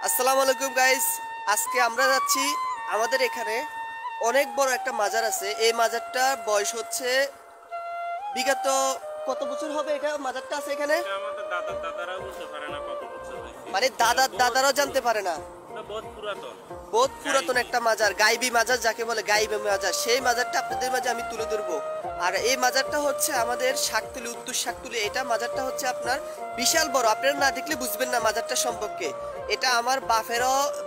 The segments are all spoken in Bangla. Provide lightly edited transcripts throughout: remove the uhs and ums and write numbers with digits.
আসসালামু আলাইকুম গাইস। আজকে আমরা যাচ্ছি আমাদের এখানে অনেক বড় একটা মাজার আছে। এই মাজারটার বয়স হচ্ছে বিগত কত বছর হবে এটা মাজারটা আছে এখানে, এটা আমাদের দাদা দাদারাও বলতে পারে না কত বছর হয়েছে। মানে দাদার দাদারাও জানতে পারে না। এটা বহুত পুরাতন, বহুত পুরাতন একটা মাজার, গাইবি মাজার যাকে বলে, গাইবি মাজার। সেই মাজারটা আপনাদের মাঝে আমি তুলে ধরবো। আর এই মাজারটা হচ্ছে আমাদের শাকতুলি, উত্তর শাকতুলি। এটা মাজারটা হচ্ছে আপনার বিশাল বড়, আপনারা না দেখলে বুঝবেন না মাজারটা সম্পর্কে। এটা আমার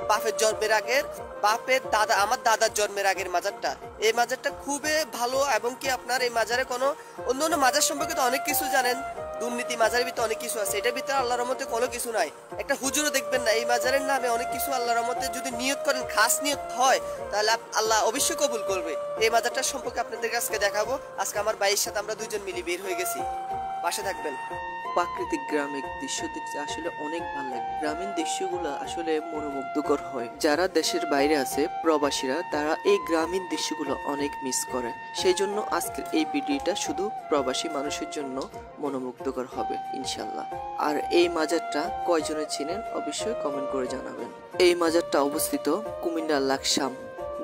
বাপের জন্মের আগের, বাপের দাদা, আমার দাদার জন্মের আগের মাজারটা। এই মাজারটা খুবই ভালো, এবং কি আপনার এই মাজারে কোনো অন্য অন্য মাজার সম্পর্কে তো অনেক কিছু জানেন, দুর্নীতি মাজারের ভিতরে অনেক কিছু আছে, এটার ভিতরে আল্লাহর রহমতে কোনো কিছু নাই। একটা হুজুরও দেখবেন না। এই মাজারের নামে অনেক কিছু আল্লাহর রহমতে যদি নিয়ত করেন, খাস নিয়ত হয়, তাহলে আল্লাহ অবশ্যই কবুল করবে। এই মাজারটার সম্পর্কে আপনাদের কাছে দেখাবো। আজকে আমার ভাইয়ের সাথে আমরা দুইজন মিলে বের হয়ে গেছি, পাশে থাকবেন। প্রাকৃতিক গ্রামিক দৃশ্য দেখতে আসলে অনেক ভালো লাগে। গ্রামীণ দৃশ্যগুলো আসলে মনোমুগ্ধকর হয়। যারা দেশের বাইরে আছে, প্রবাসীরা, তারা এই গ্রামীণ দৃশ্যগুলো অনেক মিস করে। সেই জন্য আজকের এই ভিডিওটা শুধু প্রবাসী মানুষের জন্য মনোমুগ্ধকর হবে ইনশাল্লাহ। আর এই মাজারটা কয়জনে চিনেন অবশ্যই কমেন্ট করে জানাবেন। এই মাজারটা অবস্থিত কুমিল্লার লাকসাম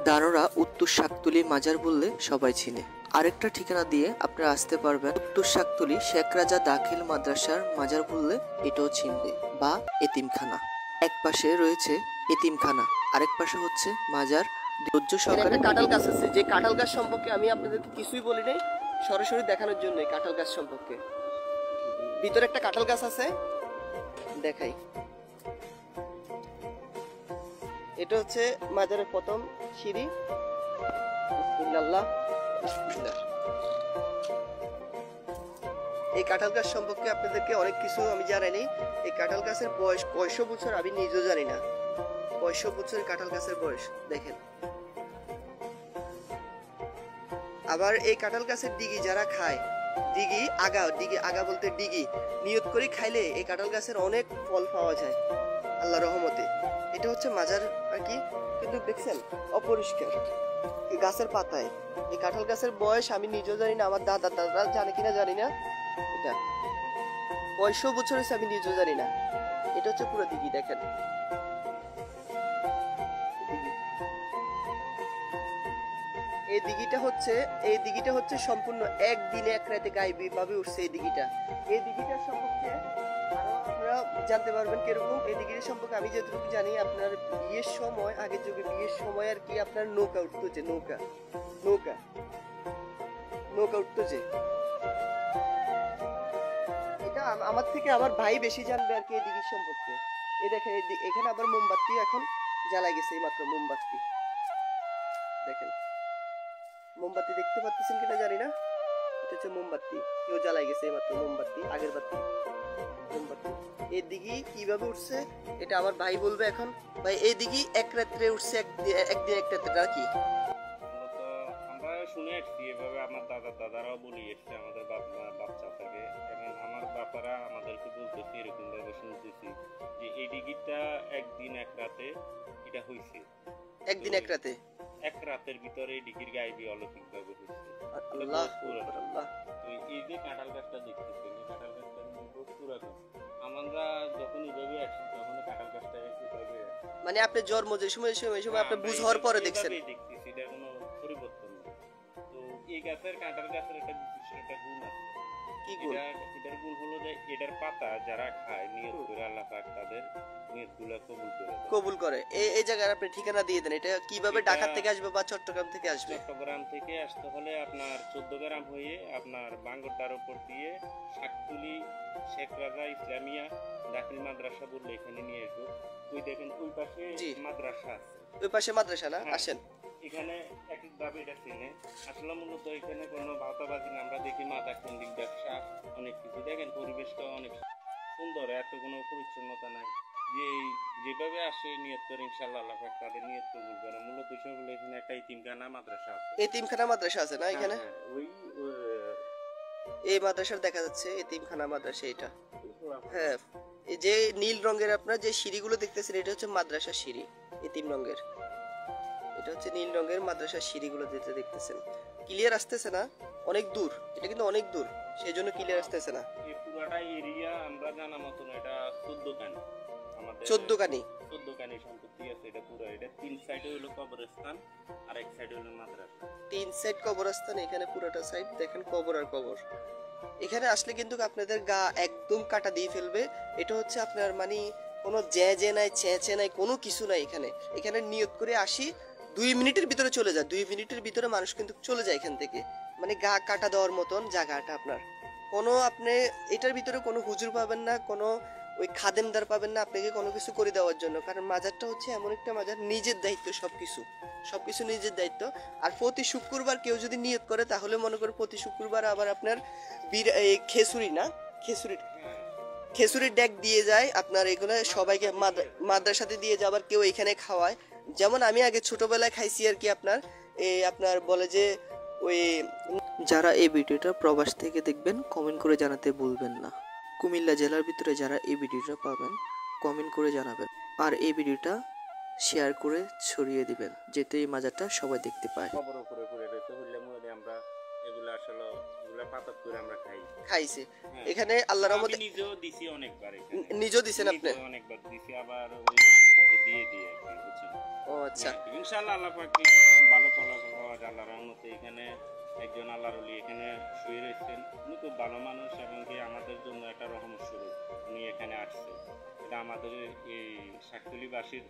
দানোরা উত্তর শাকতুলি মাজার বললে সবাই চিনে। আরেকটা ঠিকানা দিয়ে আপনারা আসতে পারবেন উত্তর শাকতুলি শেখ রাজা দাখিল মাদ্রাসার মাজার বললে এটাও চিনবে, বা এতিমখানা। এক পাশে রয়েছে এতিমখানা, আরেক পাশে হচ্ছে মাজার। ধৈর্য সহকারে কাঁঠাল গাছ আছে, যে কাঁঠাল গাছ সম্পর্কে আমি আপনাদেরকে কিছুই বলি নাই, সরাসরি দেখানোর জন্য কাঁঠাল গাছ সম্পর্কে। ভিতরে একটা কাঁঠাল গাছ আছে, দেখাই। এটা হচ্ছে মাজারের প্রথম সিঁড়ি। বিসমিল্লাহ। এই কাঁঠাল গাছ সম্পর্কে আপনাদেরকে অনেক কিছু আমি জানাইনি। এই কাঁঠাল গাছের বয়স কয়শো বছর আমি নিজেও জানি না। কয়শো বছরের কাঁঠাল গাছের বয়স দেখেন। আবার এই কাঁঠাল গাছের ডিগি যারা খায়, ডিগি আগা বলতে ডিগি নিয়ত করে খাইলে এই কাঁঠাল গাছের অনেক ফল পাওয়া যায় আল্লাহ রহমতে। এটা হচ্ছে মাজার আর কি, কিন্তু দেখছেন অপরিষ্কার গাছের পাতায়। এই কাঁঠাল গাছের বয়স আমি নিজেও জানি না, আমার দাদা জানে কিনা জানি না। এটা কয়শো বছর হয়েছে আমি নিজেও জানি না। এটা হচ্ছে পুরো দিঘি, দেখেন। এই দিঘিটা হচ্ছে সম্পূর্ণ একদিনে এক রাতে গাইবি ভাবে উঠছে এই দিঘিটা। এই দিঘিটার সম্পর্কে আরো আপনারা জানতে পারবেন কিরকম। এই দিঘিটার সম্পর্কে আমি যতটুকু জানি, আপনার বিয়ের সময়, আগের যুগে বিয়ের সময় আর কি, আপনার নৌকা উঠতো, যে নৌকা উঠতো যে। এটা আমার থেকে আমার ভাই বেশি জানবে আর কি এই দিঘির সম্পর্কে। এই দেখেন এখানে আবার মোমবাতি এখন জ্বালাই গেছে, এই মাত্র মোমবাতি দেখেন। মোমবাতি দেখতে পাচ্ছেন কিনা জানি না, এটা হচ্ছে মোমবাতি, কেউ জ্বালাই গেছে এই মাত্র মোমবাতি, আগের বাতি মোমবাতি। এই দিঘি কিভাবে উঠছে এটা আমার ভাই বলবে এখন। ভাই, এই দিঘি এক রাত্রে উঠছে, একদিন এক রাত্রে নাকি? আমরা শুনে আসছি এভাবে, আমার দাদারাও বলি এসছে আমাদের বাচ্চা থেকে। এবং আমার বাপারা আমাদেরকে বলতেছি, এরকম ভাবে শুনতেছি যে এই ডিগিটা একদিন এক রাতে এটা হয়েছে। একদিন এক রাতে, এক রাতের ভিতরে এই ডিগির গাইবি অলৌকিক ভাবে হয়েছে। আল্লাহ আল্লাহ। এই যে কাঁঠাল গাছটা দেখতেছেন, এই কাঁঠাল গাছটা বহুত পুরাতন। আমরা যখন এইভাবে আসছি তখন কাঁঠাল গাছটা এইভাবে, মানে আপনি জন্ম যে সময় আপনি বুঝ হওয়ার পরে দেখছেন? দেখতেছি, এটা কোনো পরিবর্তন নেই। তো এই গাছের, কাঁঠাল গাছের একটা বিশেষ একটা গুণ আছে। কি গুণ? এটার গুণ হলো যে এটার পাতা যারা খায়, নিয়ত করে আল্লাহ পাক তাদের নিয়তগুলো কবুল করে। এই জায়গায় আপনি ঠিকানা দিয়ে দেন। এটা কিভাবে ঢাকা থেকে আসবে বা চট্টগ্রাম থেকে আসবে? চট্টগ্রাম থেকে আসতে হলে আপনার 14 গ্রাম হয়ে আপনার বাঙ্গরটার উপর দিয়ে শাকতুলি শেখ রাজা ইসলামিয়া দাখিল মাদ্রাসা বললে এখানে নিয়ে আসবো। ওই দেখেন ওই পাশে মাদ্রাসা আছে, ওই পাশে মাদ্রাসা না? আসেন। এখানে একভাবে এটা চিনে। আসলে মূলত এখানে কোনো ভাওতাবাজি না, আমরা দেখি মাথা কেন্দ্রিক ব্যবসা অনেক কিছু। দেখেন পরিবেশটা অনেক সুন্দর, এত কোনো পরিচ্ছন্নতা নাই। যেভাবে আসে নিয়ত করে ইনশাআল্লাহ আল্লাহ পাক তাদের নিয়ত কবুল করে। মূলত বিষয়গুলো এখানে একটা এতিমখানা মাদ্রাসা আছে। এতিমখানা মাদ্রাসা আছে না এখানে? ওই এই মাদ্রাসার দেখা যাচ্ছে এতিমখানা মাদ্রাসা এটা। হ্যাঁ, এই যে নীল রঙের আপনার যে সিঁড়িগুলো দেখতেছেন, এটা হচ্ছে মাদ্রাসার সিঁড়ি, এতিম রঙের। এটা হচ্ছে নীল রঙের মাদ্রাসার সিঁড়িগুলো যেটা দেখতেছেন। ক্লিয়ার আসতেছে না, অনেক দূর, এটা কিন্তু অনেক দূর, সেই জন্য ক্লিয়ার আসতেছে না। এই পুরাটা এরিয়া আমরা জানা মতন এটা 14 কানি। আমাদের 14 কানি। সরকারি সম্পত্তি আছে, এটা পুরো এটা 3 সাইডে হলো কবরস্থান আর এক সাইডে হলো মাদ্রাসা। 3 সাইড কবরস্থান, এখানে পুরোটা সাইড দেখেন কবর আর কবর। এখানে আসলে কিন্তু আপনাদের গা একদম কাটা দিয়ে ফেলবে। এটা হচ্ছে আপনার মানে কোনো জে নাই, চেঁচে নাই, কোনো কিছু নাই এখানে। এখানে নিয়ত করে আসি, 2 মিনিটের ভিতরে চলে যায়, 2 মিনিটের ভিতরে মানুষ কিন্তু চলে যায় এখান থেকে। মানে গা কাটা দেওয়ার মতন জায়গাটা আপনার। কোনো আপনি এটার ভিতরে কোনো হুজুর পাবেন না, কোনো ওই খাদেমদার পাবেন না আপনাকে কোনো কিছু করে দেওয়ার জন্য। কারণ মাজারটা হচ্ছে এমন একটা মাজার, নিজের দায়িত্ব সবকিছু নিজের দায়িত্ব। আর প্রতি শুক্রবার কেউ যদি নিয়ত করে তাহলে মনে করে প্রতি শুক্রবার আবার আপনার খেসুরির ডেক দিয়ে যায় আপনার। এগুলো সবাইকে মাদ্রাসাতে দিয়ে যায়, আবার কেউ এখানে খাওয়ায়। যেমন আমি আগে ছোটবেলায় খাইছি আর কি আপনার আপনার বলে যে ওই। যারা এই ভিডিওটা প্রবাস থেকে দেখবেন কমেন্ট করে জানাতে ভুলবেন না। কুমিল্লা জেলার ভিতরে যারা এই ভিডিওটা পাবেন কমেন্ট করে জানাবেন, আর এই ভিডিওটা শেয়ার করে ছড়িয়ে দিবেন যাতে এই মাজারটা সবাই দেখতে পায়। কবর উপরে পড়ে রয়েছে হইলে মনে আমরা এগুলো আসলে এগুলো পাতাত করে আমরা খাইছি এখানে আল্লাহর রহমতে। আমি নিজেও দিছি অনেকবার, এখানে নিজেও দিছেন আপনি? অনেকবার দিছি, আবার ওই সাথে দিয়ে বুঝছেন। ও আচ্ছা, ইনশাআল্লাহ আল্লাহ পাক ভালো ফলাফল পাওয়া যায় আল্লাহর রহমতে। এখানে একজন আল্লাহর ওলি এখানে শুয়ে রয়েছেন, উনি খুব ভালো মানুষ এবং কি আমাদের জন্য একটা রহমত স্বরূপ উনি এখানে আসছে। এটা আমাদের এই শাকতলীবাসীর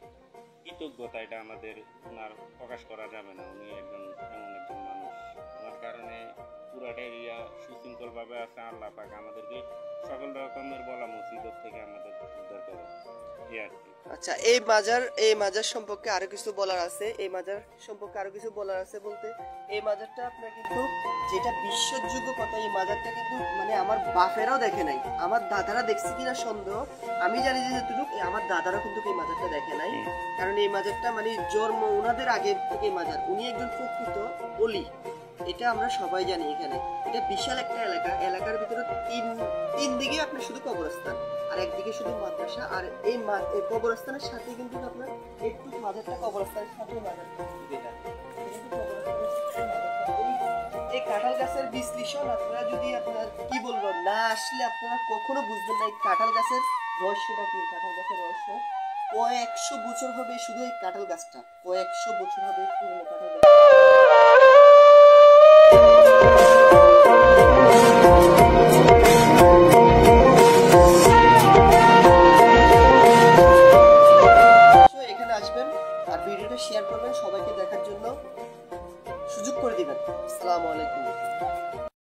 কৃতজ্ঞতা, এটা আমাদের ওনার প্রকাশ করা যাবে না। উনি একজন এমন একজন মানুষ, ওনার কারণে পুরাটা এরিয়া সুশৃঙ্খল ভাবে আছে। আল্লাহ পাক আমাদেরকে সকল রকমের বলা মুসিবত থেকে আমাদের উদ্ধার করে। আচ্ছা, এই মাজার সম্পর্কে আরো কিছু বলার আছে। বলতে এই মাজারটা আপনার কিন্তু যেটা বিশ্বাসযোগ্য কথা, এই মাজারটা কিন্তু মানে আমার বাপেরাও দেখে নাই, আমার দাদারা দেখছে কিনা সন্দেহ। আমি জানি যে যতটুকু আমার দাদারা কিন্তু এই মাজারটা দেখে নাই, কারণ এই মাজারটা মানে জন্ম ওনাদের আগে থেকে মাজার। উনি একজন প্রকৃত ওলি, এটা আমরা সবাই জানি। এখানে এটা বিশাল একটা এলাকার ভিতরে তিন দিকে আপনার শুধু কবরস্থান, আর একদিকে শুধু মাদ্রাসা। আর এই কবরস্থানের সাথে কিন্তু আপনার একটু মাজারটা কবরস্থানের সাথে এই কাঁঠাল গাছের বিশ্লেষণ আপনারা যদি আপনার কি বলবো না আসলে আপনারা কখনো বুঝবেন না এই কাঁঠাল গাছের রহস্যটা কি। কাঁঠাল গাছের রহস্য কয়েকশো বছর হবে, শুধু এই কাঁঠাল গাছটা কয়েকশো বছর হবে পুরনো কাঁঠাল গাছ।